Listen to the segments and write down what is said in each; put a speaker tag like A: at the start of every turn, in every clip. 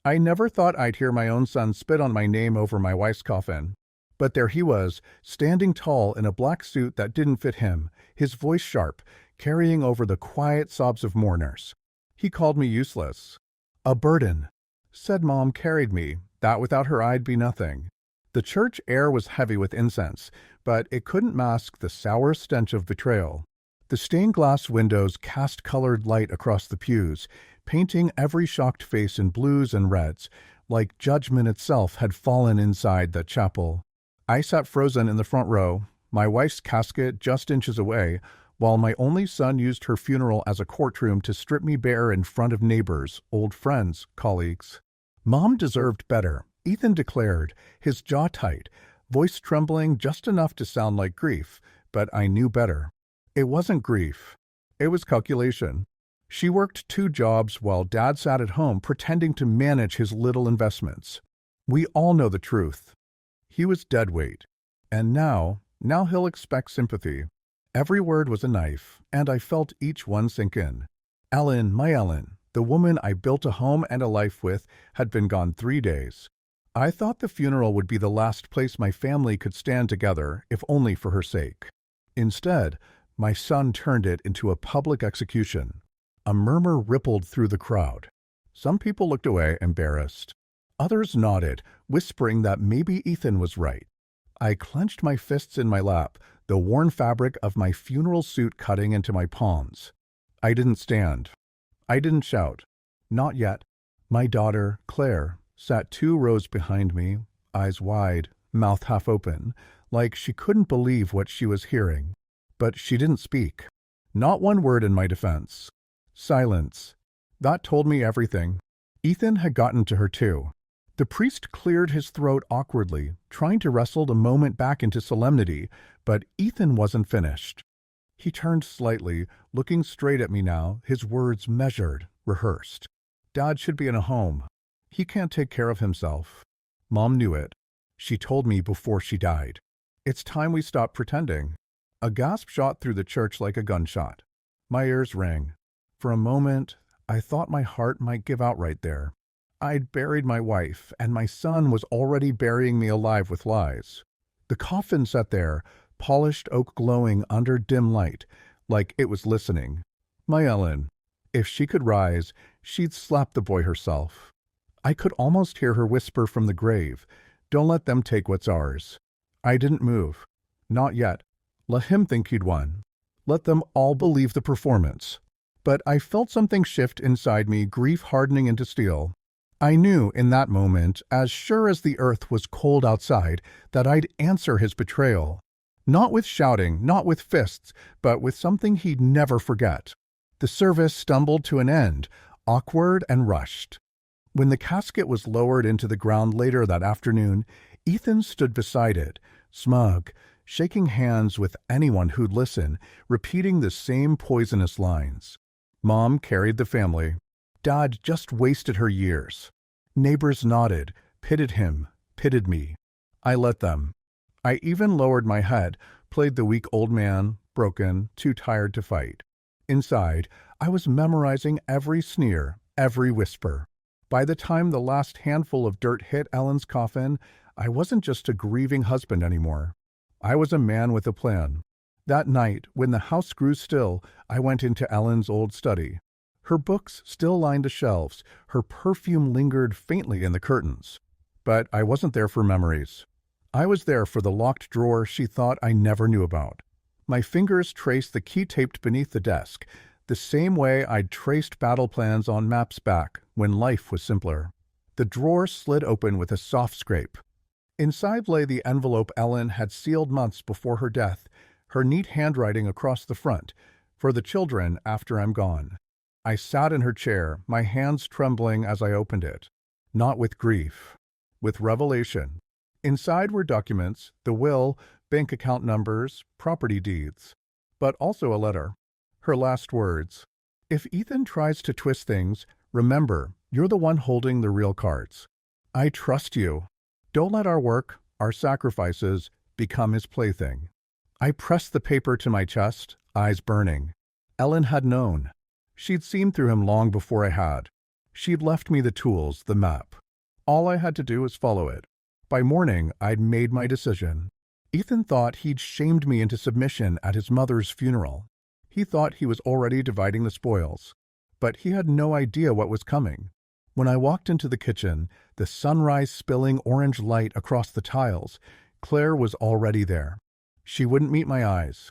A: I never thought I'd hear my own son spit on my name over my wife's coffin. But there he was, standing tall in a black suit that didn't fit him, his voice sharp, carrying over the quiet sobs of mourners. He called me useless. A burden. Said Mom carried me, that without her I'd be nothing. The church air was heavy with incense, but it couldn't mask the sour stench of betrayal. The stained glass windows cast colored light across the pews, painting every shocked face in blues and reds, like judgment itself had fallen inside the chapel. I sat frozen in the front row, my wife's casket just inches away, while my only son used her funeral as a courtroom to strip me bare in front of neighbors, old friends, colleagues. Mom deserved better, Ethan declared, his jaw tight, voice trembling just enough to sound like grief, but I knew better. It wasn't grief. It was calculation. She worked 2 jobs while Dad sat at home pretending to manage his little investments. We all know the truth. He was dead weight. And now he'll expect sympathy. Every word was a knife, and I felt each one sink in. Ellen, my Ellen, the woman I built a home and a life with, had been gone 3 days. I thought the funeral would be the last place my family could stand together, if only for her sake. Instead, my son turned it into a public execution. A murmur rippled through the crowd. Some people looked away, embarrassed. Others nodded, whispering that maybe Ethan was right. I clenched my fists in my lap, the worn fabric of my funeral suit cutting into my palms. I didn't stand. I didn't shout. Not yet. My daughter, Claire, sat 2 rows behind me, eyes wide, mouth half open, like she couldn't believe what she was hearing. But she didn't speak. Not one word in my defense. Silence. That told me everything. Ethan had gotten to her too. The priest cleared his throat awkwardly, trying to wrestle the moment back into solemnity, but Ethan wasn't finished. He turned slightly, looking straight at me now, his words measured, rehearsed. Dad should be in a home. He can't take care of himself. Mom knew it. She told me before she died. It's time we stop pretending. A gasp shot through the church like a gunshot. My ears rang. For a moment, I thought my heart might give out right there. I'd buried my wife, and my son was already burying me alive with lies. The coffin sat there, polished oak glowing under dim light, like it was listening. My Ellen. If she could rise, she'd slap the boy herself. I could almost hear her whisper from the grave, "Don't let them take what's ours." I didn't move. Not yet. Let him think he'd won. Let them all believe the performance. But I felt something shift inside me, grief hardening into steel. I knew in that moment, as sure as the earth was cold outside, that I'd answer his betrayal. Not with shouting, not with fists, but with something he'd never forget. The service stumbled to an end, awkward and rushed. When the casket was lowered into the ground later that afternoon, Ethan stood beside it, smug, shaking hands with anyone who'd listen, repeating the same poisonous lines. Mom carried the family. Dad just wasted her years. Neighbors nodded, pitted him, pitted me. I let them. I even lowered my head, played the weak old man, broken, too tired to fight. Inside, I was memorizing every sneer, every whisper. By the time the last handful of dirt hit Ellen's coffin, I wasn't just a grieving husband anymore. I was a man with a plan. That night, when the house grew still, I went into Ellen's old study. Her books still lined the shelves, her perfume lingered faintly in the curtains. But I wasn't there for memories. I was there for the locked drawer she thought I never knew about. My fingers traced the key taped beneath the desk, the same way I'd traced battle plans on maps back when life was simpler. The drawer slid open with a soft scrape. Inside lay the envelope Ellen had sealed months before her death, her neat handwriting across the front, "For the children after I'm gone." I sat in her chair, my hands trembling as I opened it. Not with grief, with revelation. Inside were documents, the will, bank account numbers, property deeds. But also a letter. Her last words. "If Ethan tries to twist things, remember, you're the one holding the real cards. I trust you. Don't let our work, our sacrifices, become his plaything." I pressed the paper to my chest, eyes burning. Ellen had known. She'd seen through him long before I had. She'd left me the tools, the map. All I had to do was follow it. By morning, I'd made my decision. Ethan thought he'd shamed me into submission at his mother's funeral. He thought he was already dividing the spoils. But he had no idea what was coming. When I walked into the kitchen, the sunrise spilling orange light across the tiles, Claire was already there. She wouldn't meet my eyes.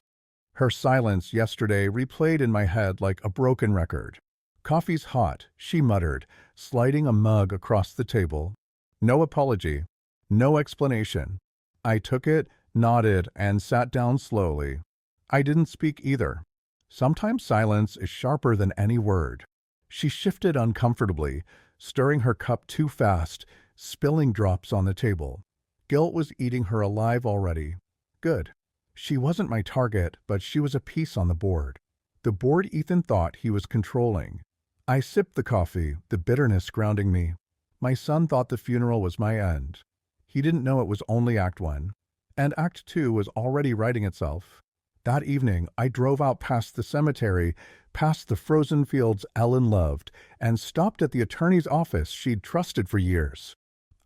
A: Her silence yesterday replayed in my head like a broken record. "Coffee's hot," she muttered, sliding a mug across the table. No apology. No explanation. I took it, nodded, and sat down slowly. I didn't speak either. Sometimes silence is sharper than any word. She shifted uncomfortably, stirring her cup too fast, spilling drops on the table. Guilt was eating her alive already. Good. She wasn't my target, but she was a piece on the board. The board Ethan thought he was controlling. I sipped the coffee, the bitterness grounding me. My son thought the funeral was my end. He didn't know it was only Act 1. And Act 2 was already writing itself. That evening, I drove out past the cemetery, past the frozen fields Ellen loved, and stopped at the attorney's office she'd trusted for years.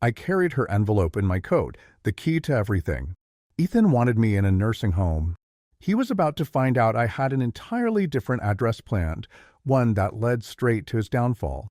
A: I carried her envelope in my coat, the key to everything. Ethan wanted me in a nursing home. He was about to find out I had an entirely different address planned, one that led straight to his downfall.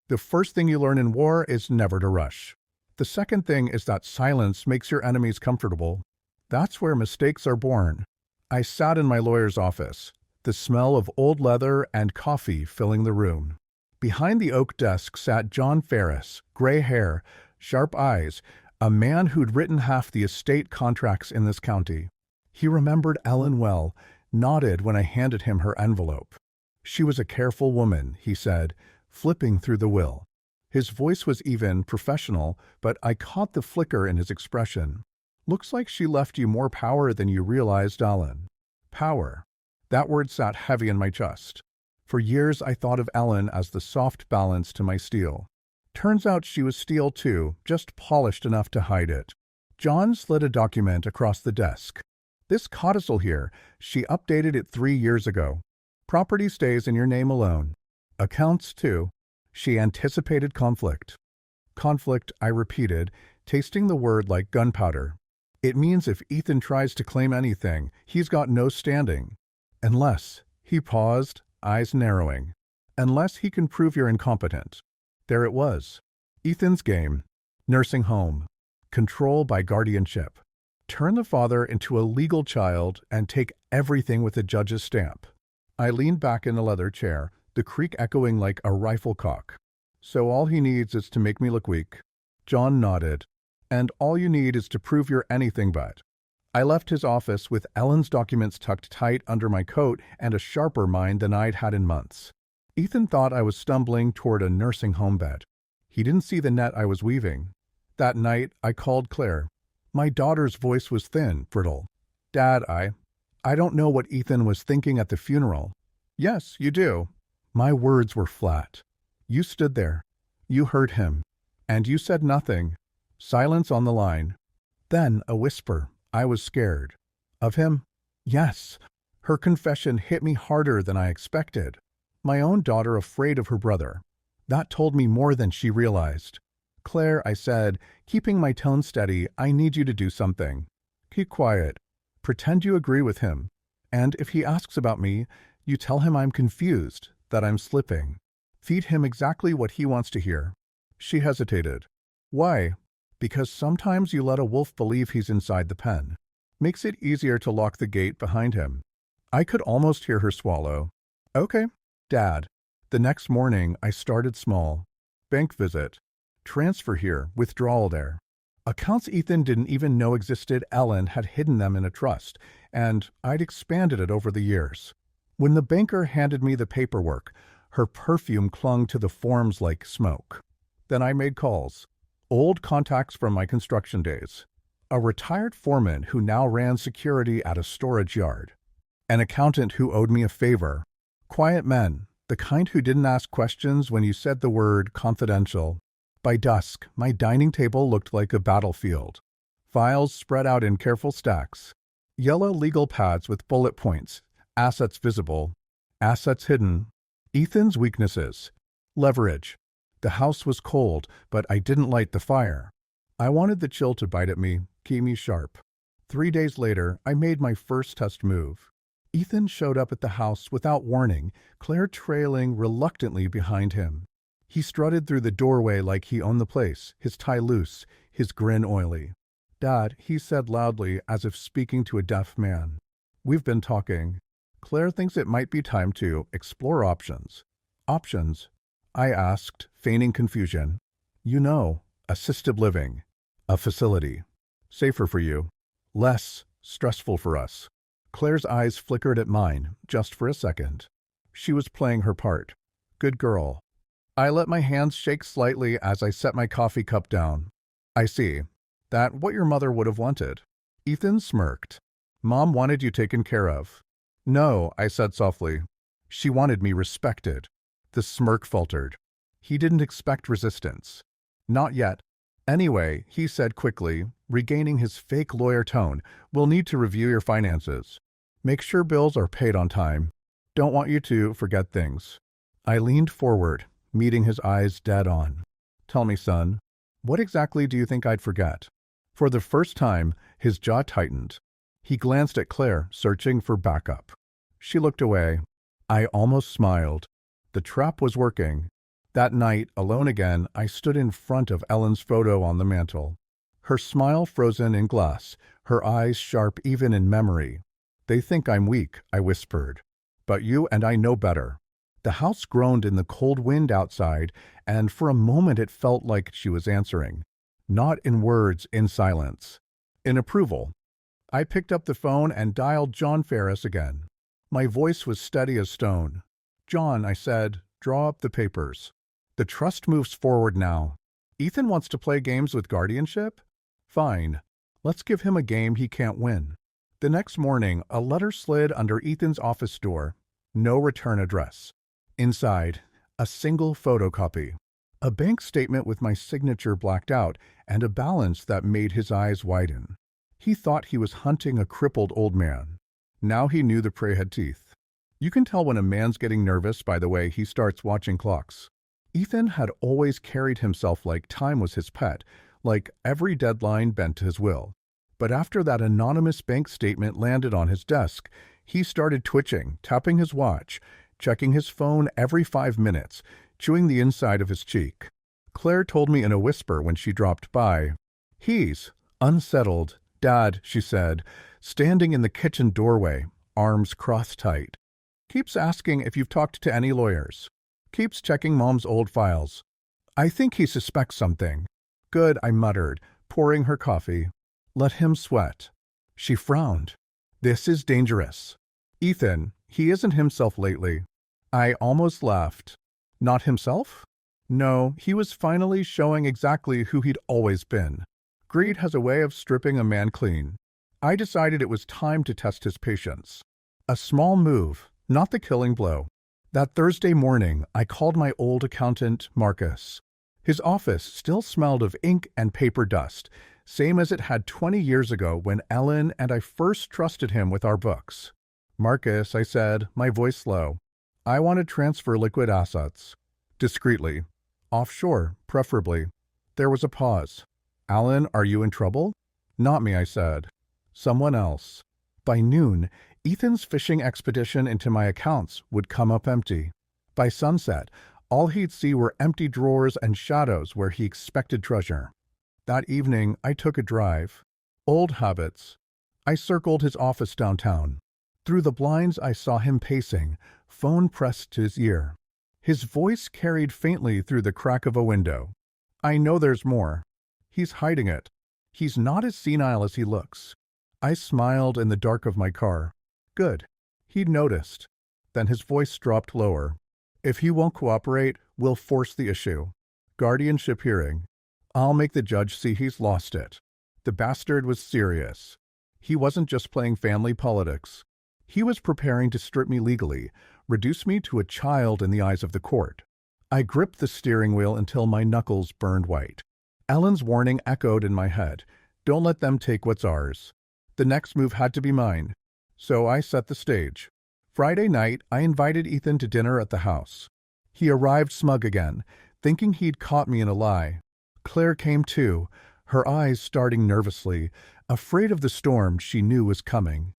A: The first thing you learn in war is never to rush. The second thing is that silence makes your enemies comfortable. That's where mistakes are born. I sat in my lawyer's office, the smell of old leather and coffee filling the room. Behind the oak desk sat John Ferris, gray hair, sharp eyes, a man who'd written half the estate contracts in this county. He remembered Ellen well, nodded when I handed him her envelope. She was a careful woman, he said, flipping through the will. His voice was even, professional, but I caught the flicker in his expression. Looks like she left you more power than you realized, Ellen. Power. That word sat heavy in my chest. For years I thought of Ellen as the soft balance to my steel. Turns out she was steel too, just polished enough to hide it. John slid a document across the desk. This codicil here, she updated it 3 years ago. Property stays in your name alone. Accounts too. She anticipated conflict. Conflict, I repeated, tasting the word like gunpowder. It means if Ethan tries to claim anything, he's got no standing. Unless, he paused, eyes narrowing. Unless he can prove you're incompetent. There it was. Ethan's game. Nursing home. Control by guardianship. Turn the father into a legal child and take everything with a judge's stamp. I leaned back in the leather chair, the creak echoing like a rifle cock. So all he needs is to make me look weak. John nodded. And all you need is to prove you're anything but. I left his office with Ellen's documents tucked tight under my coat and a sharper mind than I'd had in months. Ethan thought I was stumbling toward a nursing home bed. He didn't see the net I was weaving. That night, I called Claire. My daughter's voice was thin, brittle. Dad, I don't know what Ethan was thinking at the funeral. Yes, you do. My words were flat. You stood there. You heard him. And you said nothing. Silence on the line. Then a whisper. I was scared. Of him? Yes. Her confession hit me harder than I expected. My own daughter afraid of her brother. That told me more than she realized. Claire, I said, keeping my tone steady, I need you to do something. Keep quiet. Pretend you agree with him. And if he asks about me, you tell him I'm confused, that I'm slipping. Feed him exactly what he wants to hear. She hesitated. Why? Because sometimes you let a wolf believe he's inside the pen. Makes it easier to lock the gate behind him. I could almost hear her swallow. Okay, Dad. The next morning, I started small. Bank visit. Transfer here, withdrawal there. Accounts Ethan didn't even know existed, Ellen had hidden them in a trust, and I'd expanded it over the years. When the banker handed me the paperwork, her perfume clung to the forms like smoke. Then I made calls. Old contacts from my construction days. A retired foreman who now ran security at a storage yard. An accountant who owed me a favor. Quiet men, the kind who didn't ask questions when you said the word confidential. By dusk, my dining table looked like a battlefield. Files spread out in careful stacks. Yellow legal pads with bullet points. Assets visible. Assets hidden. Ethan's weaknesses. Leverage. The house was cold, but I didn't light the fire. I wanted the chill to bite at me, keep me sharp. 3 days later, I made my first test move. Ethan showed up at the house without warning, Claire trailing reluctantly behind him. He strutted through the doorway like he owned the place, his tie loose, his grin oily. "Dad," he said loudly as if speaking to a deaf man. "We've been talking. Claire thinks it might be time to explore options." "Options?" I asked, feigning confusion. "You know, assisted living. A facility. Safer for you. Less stressful for us." Claire's eyes flickered at mine, just for a second. She was playing her part. Good girl. I let my hands shake slightly as I set my coffee cup down. "I see. That what your mother would have wanted." Ethan smirked. "Mom wanted you taken care of." "No," I said softly. "She wanted me respected." The smirk faltered. He didn't expect resistance. "Not yet. Anyway," he said quickly, regaining his fake lawyer tone, "we'll need to review your finances. Make sure bills are paid on time. Don't want you to forget things." I leaned forward, meeting his eyes dead on. "Tell me, son, what exactly do you think I'd forget?" For the first time, his jaw tightened. He glanced at Claire, searching for backup. She looked away. I almost smiled. The trap was working. That night, alone again, I stood in front of Ellen's photo on the mantel. Her smile frozen in glass, her eyes sharp even in memory. "They think I'm weak," I whispered. "But you and I know better." The house groaned in the cold wind outside, and for a moment it felt like she was answering. Not in words, in silence. In approval. I picked up the phone and dialed John Ferris again. My voice was steady as stone. "John," I said, "draw up the papers. The trust moves forward now. Ethan wants to play games with guardianship? Fine. Let's give him a game he can't win." The next morning, a letter slid under Ethan's office door. No return address. Inside, a single photocopy. A bank statement with my signature blacked out and a balance that made his eyes widen. He thought he was hunting a crippled old man. Now he knew the prey had teeth. You can tell when a man's getting nervous by the way he starts watching clocks. Ethan had always carried himself like time was his pet, like every deadline bent to his will. But after that anonymous bank statement landed on his desk, he started twitching, tapping his watch, checking his phone every 5 minutes, chewing the inside of his cheek. Claire told me in a whisper when she dropped by. "He's unsettled. Dad," she said, standing in the kitchen doorway, arms crossed tight. "Keeps asking if you've talked to any lawyers. Keeps checking Mom's old files. I think he suspects something." "Good," I muttered, pouring her coffee. "Let him sweat." She frowned. "This is dangerous. Ethan, he isn't himself lately." I almost laughed. Not himself? No, he was finally showing exactly who he'd always been. Greed has a way of stripping a man clean. I decided it was time to test his patience. A small move, not the killing blow. That Thursday morning, I called my old accountant, Marcus. His office still smelled of ink and paper dust, same as it had 20 years ago when Ellen and I first trusted him with our books. "Marcus," I said, my voice low, "I want to transfer liquid assets." Discreetly. "Offshore, preferably." There was a pause. "Alan, are you in trouble?" "Not me," I said. "Someone else." By noon, Ethan's fishing expedition into my accounts would come up empty. By sunset, all he'd see were empty drawers and shadows where he expected treasure. That evening, I took a drive. Old habits. I circled his office downtown. Through the blinds, I saw him pacing, phone pressed to his ear. His voice carried faintly through the crack of a window. "I know there's more. He's hiding it. He's not as senile as he looks." I smiled in the dark of my car. Good. He'd noticed. Then his voice dropped lower. "If he won't cooperate, we'll force the issue. Guardianship hearing. I'll make the judge see he's lost it." The bastard was serious. He wasn't just playing family politics. He was preparing to strip me legally, reduce me to a child in the eyes of the court. I gripped the steering wheel until my knuckles burned white. Ellen's warning echoed in my head. Don't let them take what's ours. The next move had to be mine. So I set the stage. Friday night, I invited Ethan to dinner at the house. He arrived smug again, thinking he'd caught me in a lie. Claire came too, her eyes starting nervously, afraid of the storm she knew was coming.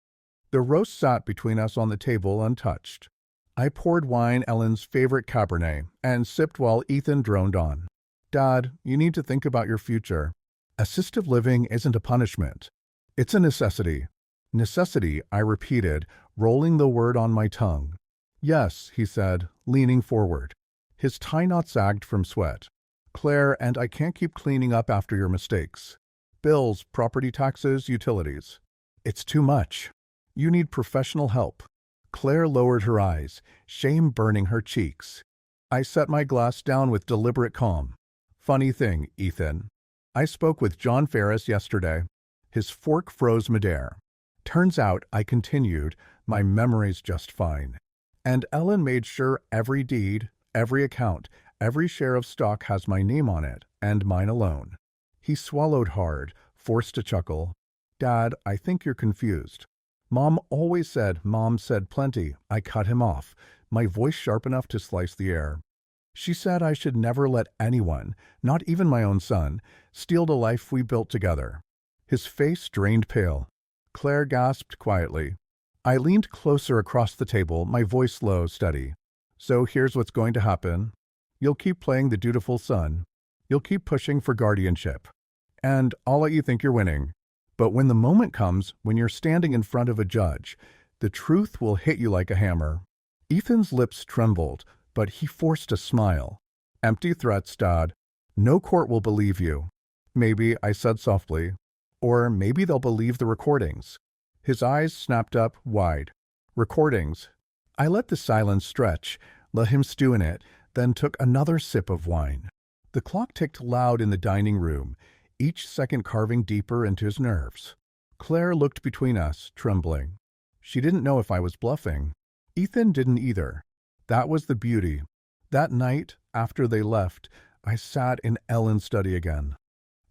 A: The roast sat between us on the table untouched. I poured wine, Ellen's favorite Cabernet, and sipped while Ethan droned on. Dad, you need to think about your future. Assisted living isn't a punishment. It's a necessity. Necessity, I repeated, rolling the word on my tongue. Yes, he said, leaning forward. His tie knot sagged from sweat. Claire, and I can't keep cleaning up after your mistakes. Bills, property taxes, utilities. It's too much. You need professional help. Claire lowered her eyes, shame burning her cheeks. I set my glass down with deliberate calm. Funny thing, Ethan. I spoke with John Ferris yesterday. His fork froze midair. Turns out, I continued, my memory's just fine. And Ellen made sure every deed, every account, every share of stock has my name on it, and mine alone. He swallowed hard, forced a chuckle. Dad, I think you're confused. Mom always said Mom said plenty. I cut him off, my voice sharp enough to slice the air. She said I should never let anyone, not even my own son, steal the life we built together. His face drained pale. Claire gasped quietly. I leaned closer across the table, my voice low, steady. So here's what's going to happen. You'll keep playing the dutiful son. You'll keep pushing for guardianship. And I'll let you think you're winning. But when the moment comes, when you're standing in front of a judge, the truth will hit you like a hammer. Ethan's lips trembled, but he forced a smile. Empty threats, Dad. No court will believe you. Maybe, I said softly. Or maybe they'll believe the recordings. His eyes snapped up wide. Recordings. I let the silence stretch, let him stew in it, then took another sip of wine. The clock ticked loud in the dining room, each second carving deeper into his nerves. Claire looked between us, trembling. She didn't know if I was bluffing. Ethan didn't either. That was the beauty. That night, after they left, I sat in Ellen's study again.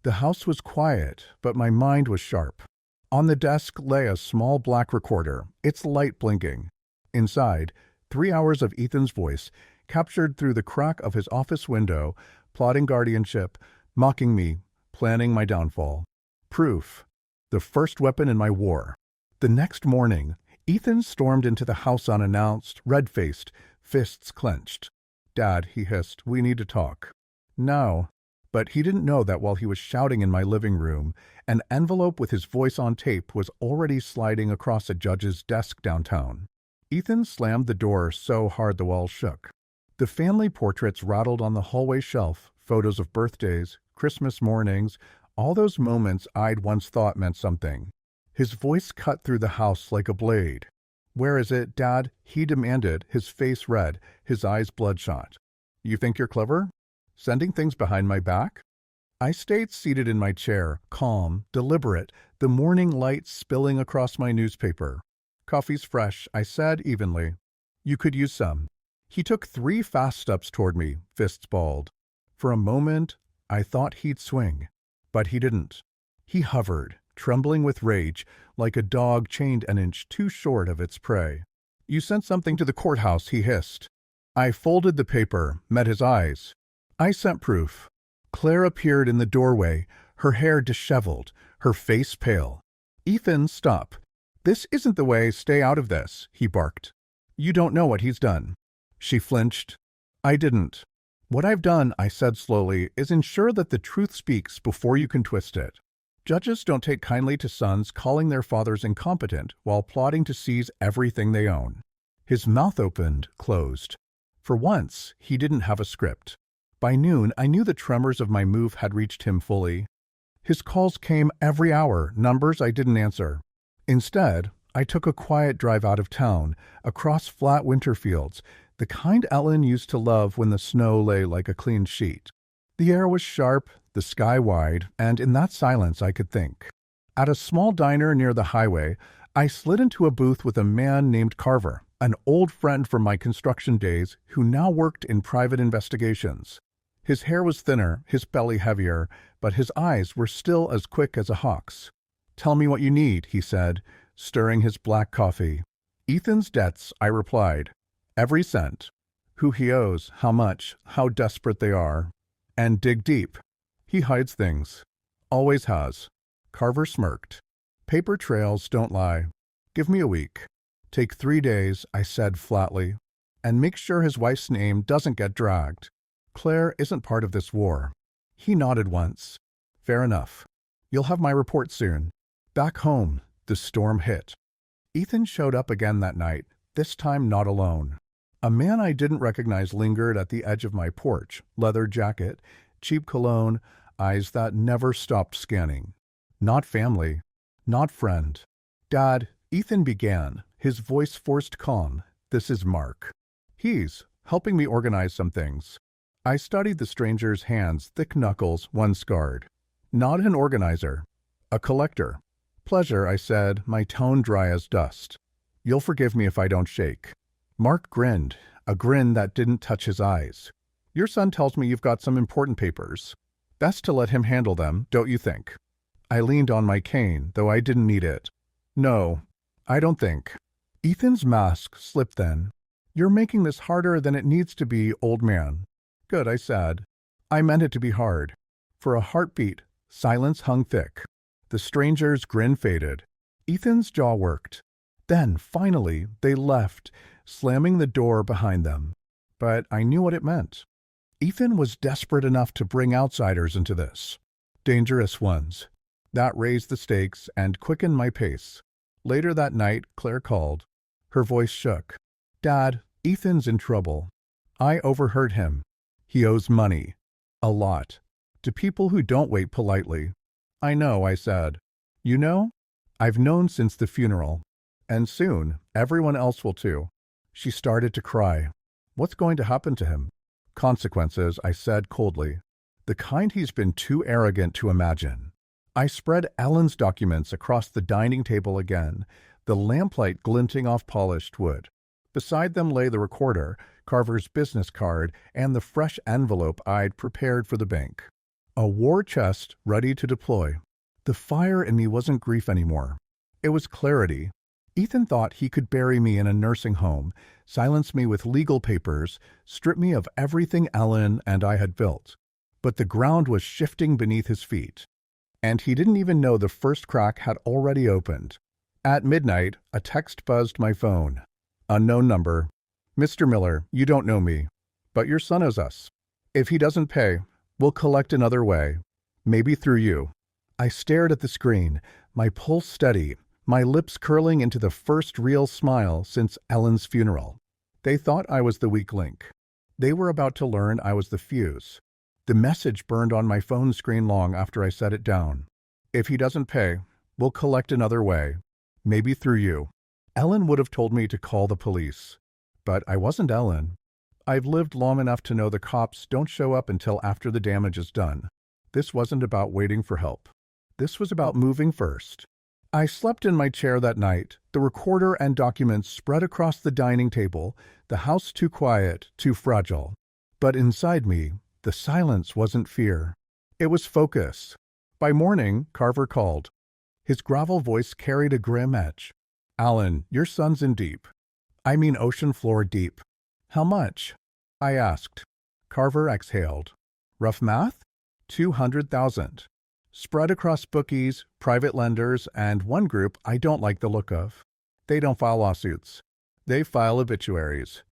A: The house was quiet, but my mind was sharp. On the desk lay a small black recorder, its light blinking. Inside, 3 hours of Ethan's voice, captured through the crack of his office window, plotting guardianship, mocking me, planning my downfall. Proof. The first weapon in my war. The next morning, Ethan stormed into the house unannounced, red-faced, fists clenched. Dad, he hissed, we need to talk. No. But he didn't know that while he was shouting in my living room, an envelope with his voice on tape was already sliding across a judge's desk downtown. Ethan slammed the door so hard the walls shook. The family portraits rattled on the hallway shelf, photos of birthdays, Christmas mornings, all those moments I'd once thought meant something. His voice cut through the house like a blade. Where is it, Dad? He demanded, his face red, his eyes bloodshot. You think you're clever? Sending things behind my back? I stayed seated in my chair, calm, deliberate, the morning light spilling across my newspaper. Coffee's fresh, I said evenly. You could use some. He took 3 fast steps toward me, fists balled. For a moment, I thought he'd swing. But he didn't. He hovered, trembling with rage, like a dog chained an inch too short of its prey. You sent something to the courthouse, he hissed. I folded the paper, met his eyes. I sent proof. Claire appeared in the doorway, her hair disheveled, her face pale. Ethan, stop. This isn't the way, stay out of this, he barked. You don't know what he's done. She flinched. I didn't. What I've done, I said slowly, is ensure that the truth speaks before you can twist it. Judges don't take kindly to sons calling their fathers incompetent while plotting to seize everything they own. His mouth opened, closed. For once, he didn't have a script. By noon, I knew the tremors of my move had reached him fully. His calls came every hour, numbers I didn't answer. Instead, I took a quiet drive out of town, across flat winter fields, the kind Ellen used to love when the snow lay like a clean sheet. The air was sharp, the sky wide, and in that silence I could think. At a small diner near the highway, I slid into a booth with a man named Carver, an old friend from my construction days who now worked in private investigations. His hair was thinner, his belly heavier, but his eyes were still as quick as a hawk's. Tell me what you need, he said, stirring his black coffee. Ethan's debts, I replied. Every cent. who he owes, how much, how desperate they are. And dig deep. He hides things. Always has. Carver smirked. Paper trails don't lie. Give me a week. Take 3 days, I said flatly. And make sure his wife's name doesn't get dragged. Claire isn't part of this war. He nodded once. Fair enough. You'll have my report soon. Back home, the storm hit. Ethan showed up again that night, this time not alone. A man I didn't recognize lingered at the edge of my porch, leather jacket, cheap cologne, eyes that never stopped scanning. Not family, not friend. Dad, Ethan began, his voice forced calm. This is Mark. He's helping me organize some things. I studied the stranger's hands, thick knuckles, one scarred. Not an organizer. A collector. Pleasure, I said, my tone dry as dust. You'll forgive me if I don't shake. Mark grinned, a grin that didn't touch his eyes. Your son tells me you've got some important papers. Best to let him handle them, don't you think? I leaned on my cane, though I didn't need it. No, I don't think. Ethan's mask slipped then. You're making this harder than it needs to be, old man. Good, I said. I meant it to be hard. For a heartbeat, silence hung thick. The stranger's grin faded. Ethan's jaw worked. Then, finally, they left, slamming the door behind them. But I knew what it meant. Ethan was desperate enough to bring outsiders into this. Dangerous ones. That raised the stakes and quickened my pace. Later that night, Claire called. Her voice shook. Dad, Ethan's in trouble. I overheard him. He owes money. A lot. To people who don't wait politely. I know, I said. You know? I've known since the funeral. And soon, everyone else will too. She started to cry. What's going to happen to him? Consequences, I said coldly. The kind he's been too arrogant to imagine. I spread Ellen's documents across the dining table again, the lamplight glinting off polished wood. Beside them lay the recorder, Carver's business card, and the fresh envelope I'd prepared for the bank. A war chest ready to deploy. The fire in me wasn't grief anymore. It was clarity. Ethan thought he could bury me in a nursing home, silence me with legal papers, strip me of everything Ellen and I had built. But the ground was shifting beneath his feet. And he didn't even know the first crack had already opened. At midnight, a text buzzed my phone. Unknown number. Mr. Miller, you don't know me, but your son owes us. If he doesn't pay, we'll collect another way. Maybe through you. I stared at the screen, my pulse steady, my lips curling into the first real smile since Ellen's funeral. They thought I was the weak link. They were about to learn I was the fuse. The message burned on my phone screen long after I set it down. If he doesn't pay, we'll collect another way. Maybe through you. Ellen would have told me to call the police. But I wasn't Ellen. I've lived long enough to know the cops don't show up until after the damage is done. This wasn't about waiting for help. This was about moving first. I slept in my chair that night, the recorder and documents spread across the dining table, the house too quiet, too fragile. But inside me, the silence wasn't fear. It was focus. By morning, Carver called. His gravel voice carried a grim edge. Alan, your son's in deep. I mean ocean floor deep. How much? I asked. Carver exhaled. Rough math? 200,000. Spread across bookies, private lenders, and one group I don't like the look of. They don't file lawsuits. They file obituaries.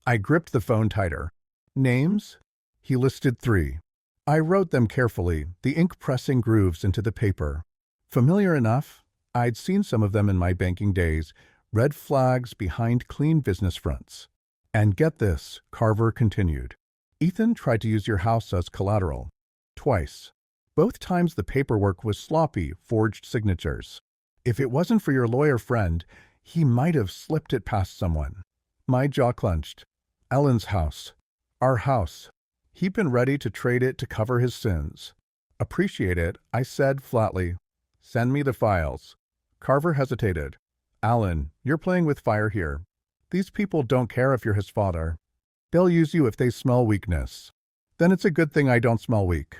A: I gripped the phone tighter. Names? He listed 3. I wrote them carefully, the ink pressing grooves into the paper. Familiar enough, I'd seen some of them in my banking days, red flags behind clean business fronts. And get this, Carver continued. Ethan tried to use your house as collateral. Twice. Both times the paperwork was sloppy, forged signatures. If it wasn't for your lawyer friend, he might have slipped it past someone. My jaw clenched. Ellen's house. Our house. He'd been ready to trade it to cover his sins. Appreciate it, I said flatly. Send me the files. Carver hesitated. Alan, you're playing with fire here. These people don't care if you're his father. They'll use you if they smell weakness. Then it's a good thing I don't smell weak.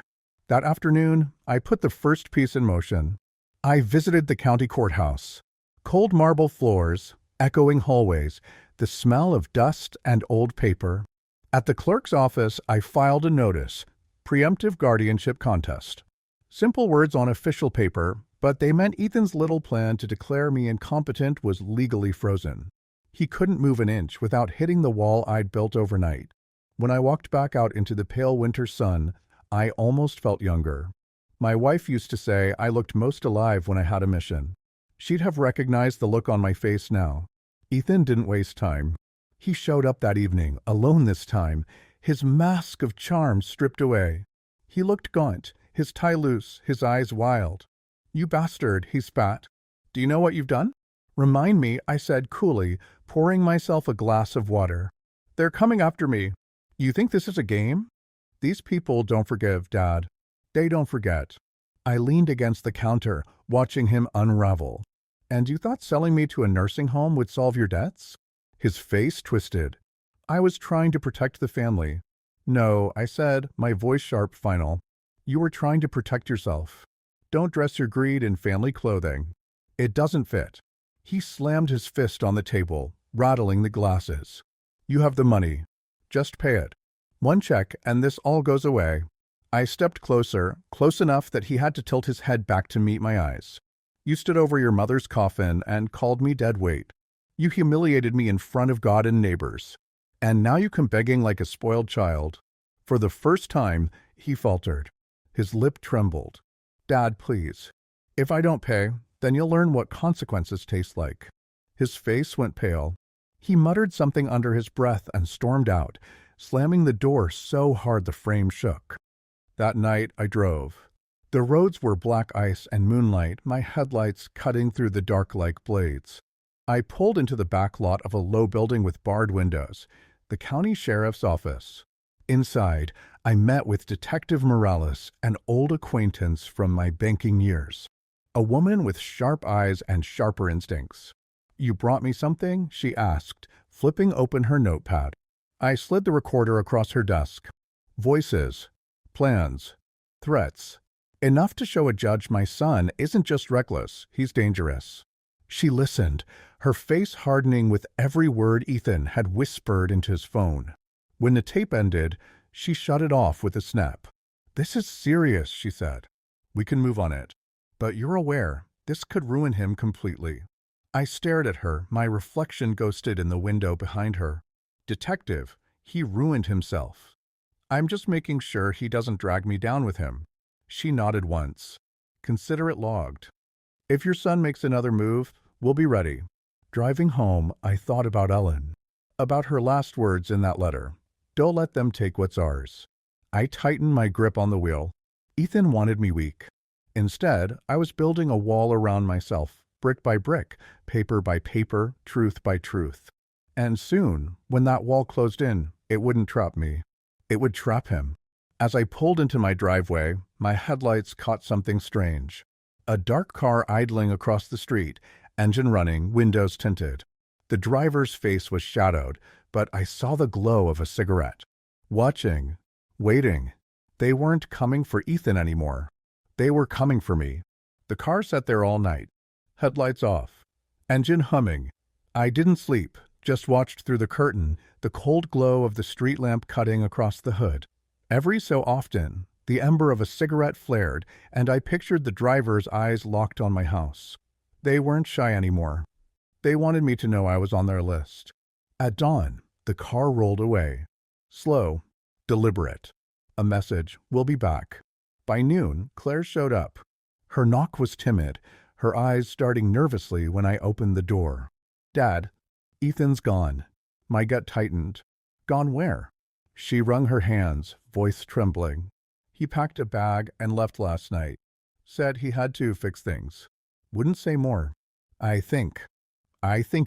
A: That afternoon, I put the first piece in motion. I visited the county courthouse. Cold marble floors, echoing hallways, the smell of dust and old paper. At the clerk's office, I filed a notice, preemptive guardianship contest. Simple words on official paper, but they meant Ethan's little plan to declare me incompetent was legally frozen. He couldn't move an inch without hitting the wall I'd built overnight. When I walked back out into the pale winter sun, I almost felt younger. My wife used to say I looked most alive when I had a mission. She'd have recognized the look on my face now. Ethan didn't waste time. He showed up that evening, alone this time, his mask of charm stripped away. He looked gaunt, his tie loose, his eyes wild. "You bastard," he spat. "Do you know what you've done?" "Remind me," I said coolly, pouring myself a glass of water. "They're coming after me. You think this is a game?" "These people don't forgive, Dad. They don't forget." I leaned against the counter, watching him unravel. "And you thought selling me to a nursing home would solve your debts?" His face twisted. "I was trying to protect the family." "No," I said, my voice sharp, final. "You were trying to protect yourself. Don't dress your greed in family clothing. It doesn't fit." He slammed his fist on the table, rattling the glasses. "You have the money. Just pay it. One check and this all goes away." I stepped closer, close enough that he had to tilt his head back to meet my eyes. "You stood over your mother's coffin and called me dead weight. You humiliated me in front of God and neighbors. And now you come begging like a spoiled child." For the first time, he faltered. His lip trembled. "Dad, please. If I don't pay, then you'll learn what consequences taste like." His face went pale. He muttered something under his breath and stormed out, slamming the door so hard the frame shook. That night, I drove. The roads were black ice and moonlight, my headlights cutting through the dark like blades. I pulled into the back lot of a low building with barred windows, the county sheriff's office. Inside, I met with Detective Morales, an old acquaintance from my banking years. A woman with sharp eyes and sharper instincts. "You brought me something?" she asked, flipping open her notepad. I slid the recorder across her desk. Voices. Plans. Threats. Enough to show a judge my son isn't just reckless, he's dangerous. She listened, her face hardening with every word Ethan had whispered into his phone. When the tape ended, she shut it off with a snap. "This is serious," she said. "We can move on it. But you're aware, this could ruin him completely." I stared at her, my reflection ghosted in the window behind her. "Detective, he ruined himself. I'm just making sure he doesn't drag me down with him." She nodded once. "Consider it logged. If your son makes another move, we'll be ready." Driving home, I thought about Ellen. About her last words in that letter. "Don't let them take what's ours." I tightened my grip on the wheel. Ethan wanted me weak. Instead, I was building a wall around myself, brick by brick, paper by paper, truth by truth. And soon, when that wall closed in, it wouldn't trap me. It would trap him. As I pulled into my driveway, my headlights caught something strange. A dark car idling across the street, engine running, windows tinted. The driver's face was shadowed, but I saw the glow of a cigarette. Watching. Waiting. They weren't coming for Ethan anymore. They were coming for me. The car sat there all night. Headlights off. Engine humming. I didn't sleep, just watched through the curtain, the cold glow of the street lamp cutting across the hood. Every so often, the ember of a cigarette flared, and I pictured the driver's eyes locked on my house. They weren't shy anymore. They wanted me to know I was on their list. At dawn, the car rolled away. Slow, deliberate. A message, "We'll be back." By noon, Claire showed up. Her knock was timid, her eyes starting nervously when I opened the door. "Dad, Ethan's gone." My gut tightened. "Gone where?" She wrung her hands, voice trembling. "He packed a bag and left last night. Said he had to fix things. Wouldn't say more. I think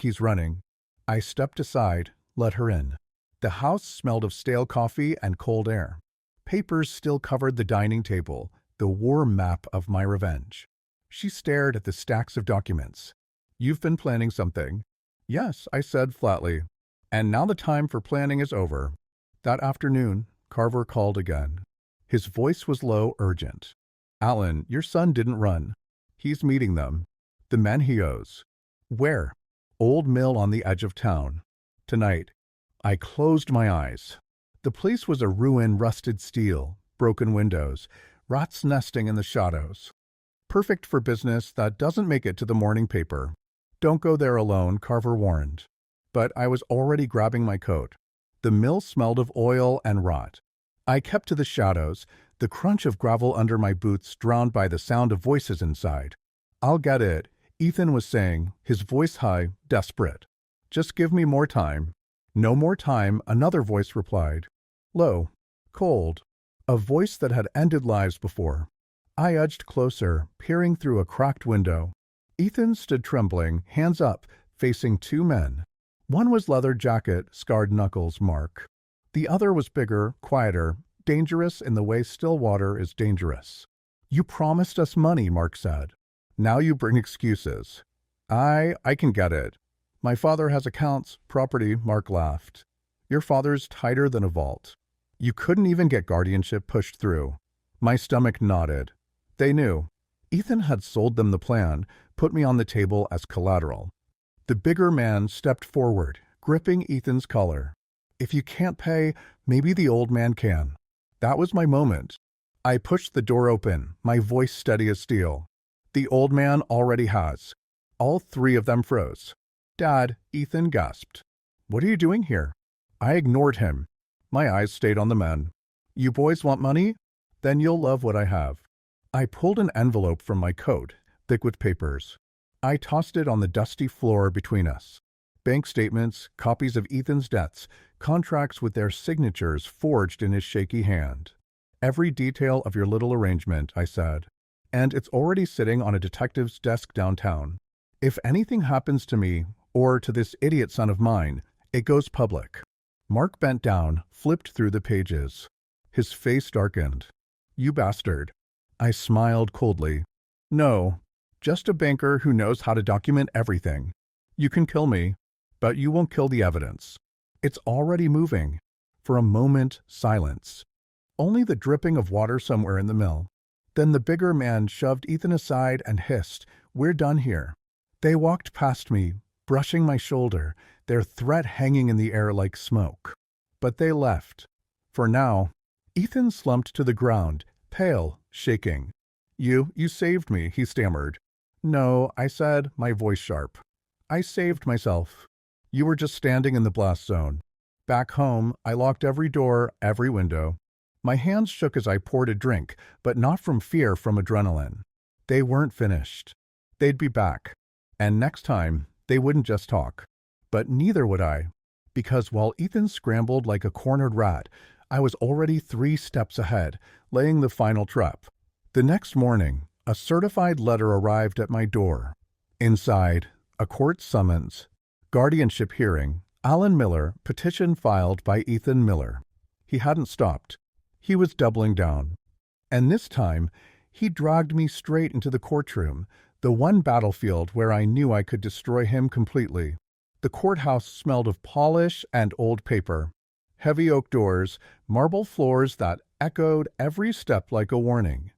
A: he's running." I stepped aside, let her in. The house smelled of stale coffee and cold air. Papers still covered the dining table, the war map of my revenge. She stared at the stacks of documents. "You've been planning something." "Yes," I said flatly. "And now the time for planning is over." That afternoon, Carver called again. His voice was low, urgent. "Alan, your son didn't run. He's meeting them. The men he owes." "Where?" "Old mill on the edge of town. Tonight." I closed my eyes. The place was a ruin, rusted steel, broken windows, rats nesting in the shadows. Perfect for business that doesn't make it to the morning paper. Don't go there alone, Carver warned. But I was already grabbing my coat. The mill smelled of oil and rot. I kept to the shadows, the crunch of gravel under my boots drowned by the sound of voices inside. "I'll get it," Ethan was saying, his voice high, desperate. "Just give me more time." "No more time," another voice replied. Low, cold, a voice that had ended lives before. I edged closer, peering through a cracked window. Ethan stood trembling, hands up, facing two men. One was leather jacket, scarred knuckles, Mark. The other was bigger, quieter, dangerous in the way still water is dangerous. "You promised us money," Mark said. "Now you bring excuses." I can get it. My father has accounts, property," Mark laughed. "Your father's tighter than a vault. You couldn't even get guardianship pushed through." My stomach nodded. They knew. Ethan had sold them the plan, put me on the table as collateral. The bigger man stepped forward, gripping Ethan's collar. "If you can't pay, maybe the old man can." That was my moment. I pushed the door open, my voice steady as steel. "The old man already has." All three of them froze. "Dad," Ethan gasped. "What are you doing here?" I ignored him. My eyes stayed on the men. "You boys want money? Then you'll love what I have." I pulled an envelope from my coat, thick with papers. I tossed it on the dusty floor between us. Bank statements, copies of Ethan's debts, contracts with their signatures forged in his shaky hand. "Every detail of your little arrangement," I said. "And it's already sitting on a detective's desk downtown. If anything happens to me, or to this idiot son of mine, it goes public." Mark bent down, flipped through the pages. His face darkened. "You bastard." I smiled coldly. "No, just a banker who knows how to document everything. You can kill me, but you won't kill the evidence. It's already moving." For a moment, silence. Only the dripping of water somewhere in the mill. Then the bigger man shoved Ethan aside and hissed, "We're done here." They walked past me, brushing my shoulder, their threat hanging in the air like smoke. But they left. For now. Ethan slumped to the ground, pale, shaking. You saved me," he stammered. "No," I said, my voice sharp. "I saved myself. You were just standing in the blast zone. Back home, I locked every door, every window." My hands shook as I poured a drink, but not from fear, from adrenaline. They weren't finished. They'd be back. And next time, they wouldn't just talk. But neither would I. Because while Ethan scrambled like a cornered rat, I was already 3 steps ahead, laying the final trap. The next morning, a certified letter arrived at my door. Inside, a court summons. Guardianship hearing. Alan Miller, petition filed by Ethan Miller. He hadn't stopped. He was doubling down. And this time, he dragged me straight into the courtroom, the one battlefield where I knew I could destroy him completely. The courthouse smelled of polish and old paper. Heavy oak doors, marble floors that echoed every step like a warning.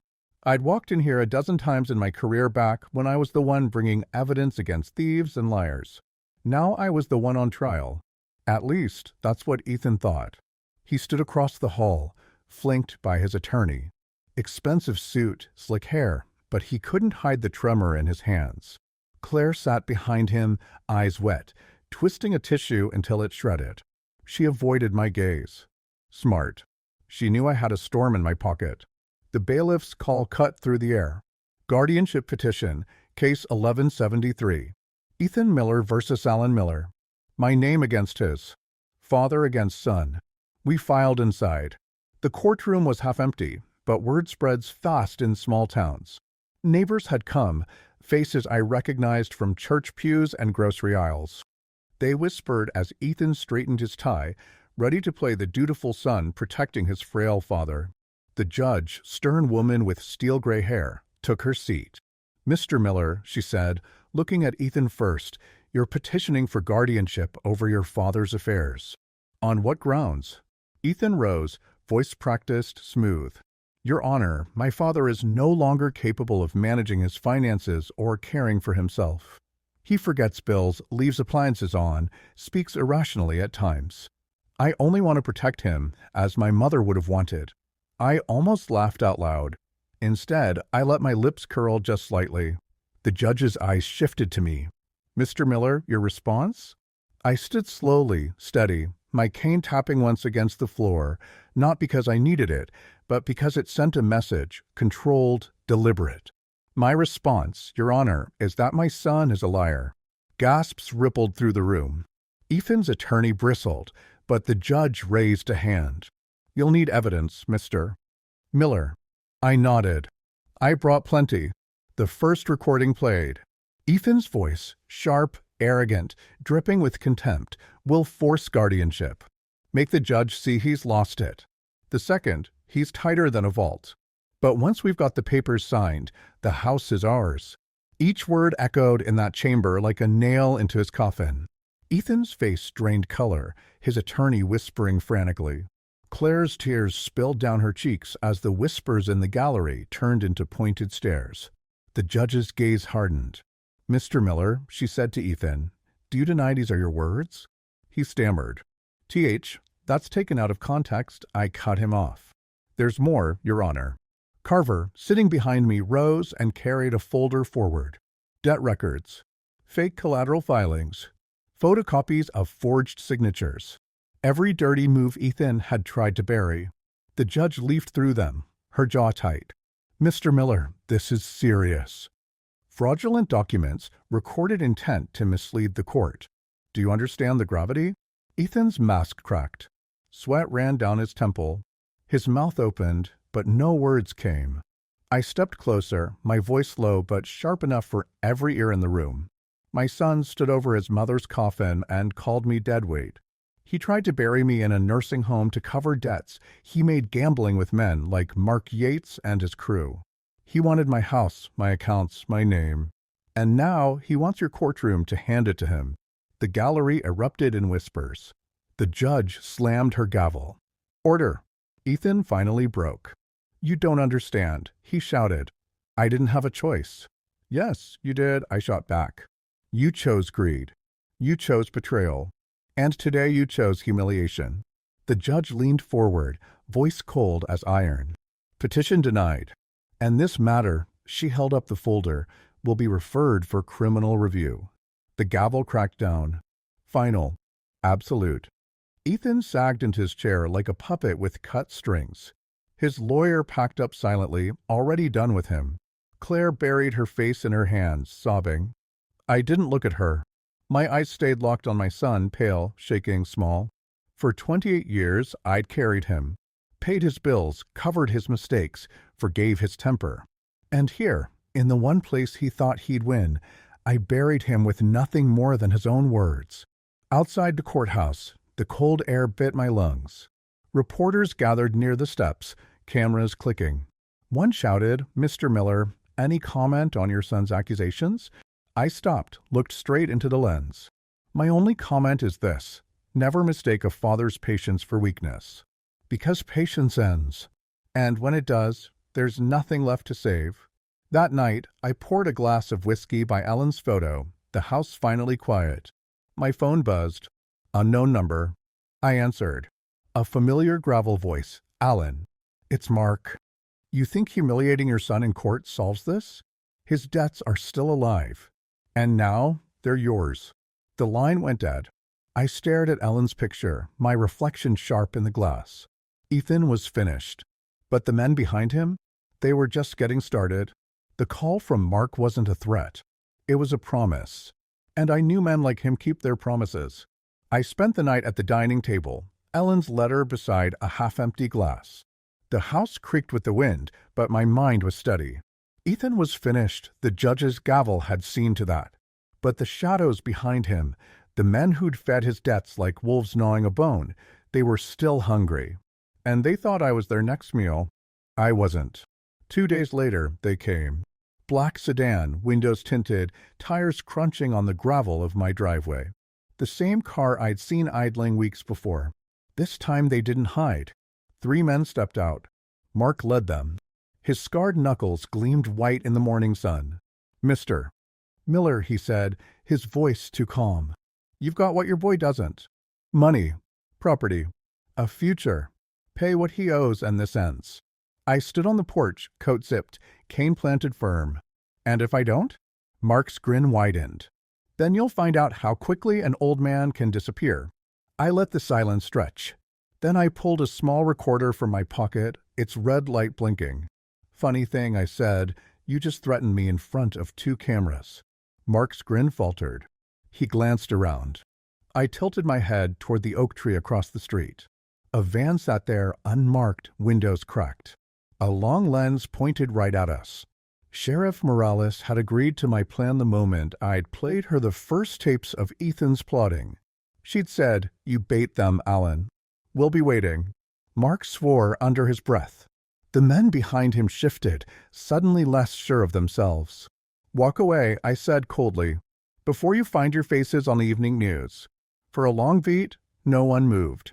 A: I'd walked in here a dozen times in my career back when I was the one bringing evidence against thieves and liars. Now I was the one on trial. At least, that's what Ethan thought. He stood across the hall, flanked by his attorney. Expensive suit, slick hair, but he couldn't hide the tremor in his hands. Claire sat behind him, eyes wet, twisting a tissue until it shredded. She avoided my gaze. Smart. She knew I had a storm in my pocket. The bailiff's call cut through the air. Guardianship petition, case 1173. Ethan Miller versus Alan Miller. My name against his. Father against son. We filed inside. The courtroom was half empty, but word spreads fast in small towns. Neighbors had come, faces I recognized from church pews and grocery aisles. They whispered as Ethan straightened his tie, ready to play the dutiful son protecting his frail father. The judge, stern woman with steel-gray hair, took her seat. "Mr. Miller," she said, looking at Ethan first, "you're petitioning for guardianship over your father's affairs. On what grounds?" Ethan rose, voice practiced, smooth. "Your Honor, my father is no longer capable of managing his finances or caring for himself. He forgets bills, leaves appliances on, speaks irrationally at times." I only want to protect him, as my mother would have wanted. I almost laughed out loud. Instead, I let my lips curl just slightly. The judge's eyes shifted to me. Mr. Miller, your response? I stood slowly, steady, my cane tapping once against the floor, not because I needed it, but because it sent a message, controlled, deliberate. My response, Your Honor, is that my son is a liar. Gasps rippled through the room. Ethan's attorney bristled, but the judge raised a hand. You'll need evidence, Mr. Miller. I nodded. I brought plenty. The first recording played. Ethan's voice, sharp, arrogant, dripping with contempt, will force guardianship. Make the judge see he's lost it. The second, he's tighter than a vault. But once we've got the papers signed, the house is ours. Each word echoed in that chamber like a nail into his coffin. Ethan's face drained color, his attorney whispering frantically. Claire's tears spilled down her cheeks as the whispers in the gallery turned into pointed stares. The judge's gaze hardened. Mr. Miller, she said to Ethan, do you deny these are your words? He stammered. That's taken out of context. I cut him off. There's more, Your Honor. Carver, sitting behind me, rose and carried a folder forward. Debt records, fake collateral filings, photocopies of forged signatures. Every dirty move Ethan had tried to bury. The judge leafed through them, her jaw tight. Mr. Miller, this is serious. Fraudulent documents, recorded intent to mislead the court. Do you understand the gravity? Ethan's mask cracked. Sweat ran down his temple. His mouth opened, but no words came. I stepped closer, my voice low but sharp enough for every ear in the room. My son stood over his mother's coffin and called me deadweight. He tried to bury me in a nursing home to cover debts he made gambling with men like Mark Yates and his crew. He wanted my house, my accounts, my name. And now he wants your courtroom to hand it to him. The gallery erupted in whispers. The judge slammed her gavel. Order. Ethan finally broke. You don't understand, he shouted. I didn't have a choice. Yes, you did, I shot back. You chose greed. You chose betrayal. And today you chose humiliation. The judge leaned forward, voice cold as iron. Petition denied. And this matter, she held up the folder, will be referred for criminal review. The gavel cracked down. Final. Absolute. Ethan sagged into his chair like a puppet with cut strings. His lawyer packed up silently, already done with him. Claire buried her face in her hands, sobbing. I didn't look at her. My eyes stayed locked on my son, pale, shaking, small. For 28 years, I'd carried him, paid his bills, covered his mistakes, forgave his temper. And here, in the one place he thought he'd win, I buried him with nothing more than his own words. Outside the courthouse, the cold air bit my lungs. Reporters gathered near the steps, cameras clicking. One shouted, Mr. Miller, any comment on your son's accusations? I stopped, looked straight into the lens. My only comment is this: never mistake a father's patience for weakness. Because patience ends. And when it does, there's nothing left to save. That night, I poured a glass of whiskey by Ellen's photo, the house finally quiet. My phone buzzed. Unknown number. I answered. A familiar gravel voice. Alan. It's Mark. You think humiliating your son in court solves this? His debts are still alive. And now, they're yours. The line went dead. I stared at Ellen's picture, my reflection sharp in the glass. Ethan was finished. But the men behind him? They were just getting started. The call from Mark wasn't a threat. It was a promise. And I knew men like him keep their promises. I spent the night at the dining table, Ellen's letter beside a half-empty glass. The house creaked with the wind, but my mind was steady. Ethan was finished. The judge's gavel had seen to that. But the shadows behind him, the men who'd fed his debts like wolves gnawing a bone, they were still hungry. And they thought I was their next meal. I wasn't. 2 days later, they came. Black sedan, windows tinted, tires crunching on the gravel of my driveway. The same car I'd seen idling weeks before. This time they didn't hide. 3 men stepped out. Mark led them. His scarred knuckles gleamed white in the morning sun. Mr. Miller, he said, his voice too calm. You've got what your boy doesn't. Money. Property. A future. Pay what he owes and this ends. I stood on the porch, coat zipped, cane planted firm. And if I don't? Mark's grin widened. Then you'll find out how quickly an old man can disappear. I let the silence stretch. Then I pulled a small recorder from my pocket, its red light blinking. Funny thing, I said, you just threatened me in front of 2 cameras. Mark's grin faltered. He glanced around. I tilted my head toward the oak tree across the street. A van sat there, unmarked, windows cracked. A long lens pointed right at us. Sheriff Morales had agreed to my plan the moment I'd played her the first tapes of Ethan's plotting. She'd said, "You bait them, Alan. We'll be waiting." Mark swore under his breath. The men behind him shifted, suddenly less sure of themselves. "Walk away," I said coldly, "before you find your faces on the evening news." For a long beat, no one moved.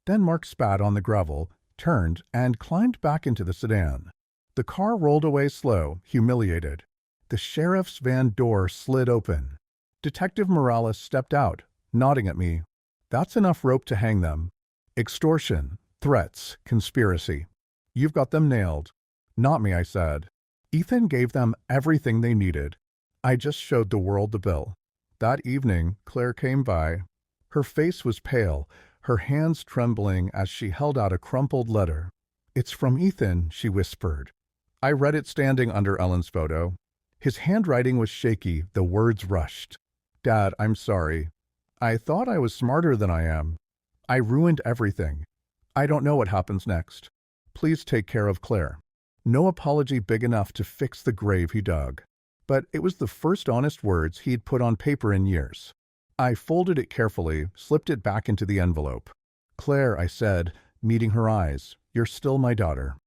A: Then Mark spat on the gravel, turned, and climbed back into the sedan. The car rolled away slow, humiliated. The sheriff's van door slid open. Detective Morales stepped out, nodding at me. "That's enough rope to hang them. Extortion, threats, conspiracy. You've got them nailed." "Not me," I said. "Ethan gave them everything they needed. I just showed the world the bill." That evening, Claire came by. Her face was pale, her hands trembling as she held out a crumpled letter. "It's from Ethan," she whispered. I read it standing under Ellen's photo. His handwriting was shaky, the words rushed. "Dad, I'm sorry. I thought I was smarter than I am. I ruined everything. I don't know what happens next. Please take care of Claire." No apology big enough to fix the grave he dug. But it was the first honest words he'd put on paper in years. I folded it carefully, slipped it back into the envelope. "Claire," I said, meeting her eyes, "you're still my daughter.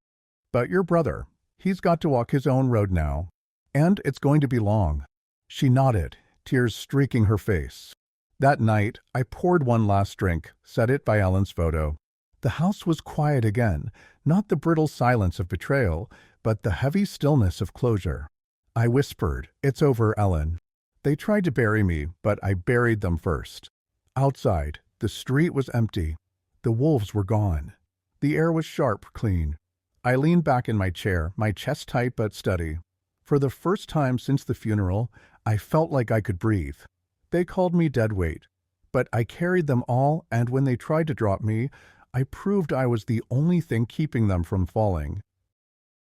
A: But your brother, he's got to walk his own road now. And it's going to be long." She nodded, tears streaking her face. That night, I poured one last drink, set it by Ellen's photo. The house was quiet again, not the brittle silence of betrayal, but the heavy stillness of closure. I whispered, "It's over, Ellen." They tried to bury me, but I buried them first. Outside, the street was empty. The wolves were gone. The air was sharp, clean. I leaned back in my chair, my chest tight but steady. For the first time since the funeral, I felt like I could breathe. They called me deadweight, but I carried them all, and when they tried to drop me, I proved I was the only thing keeping them from falling.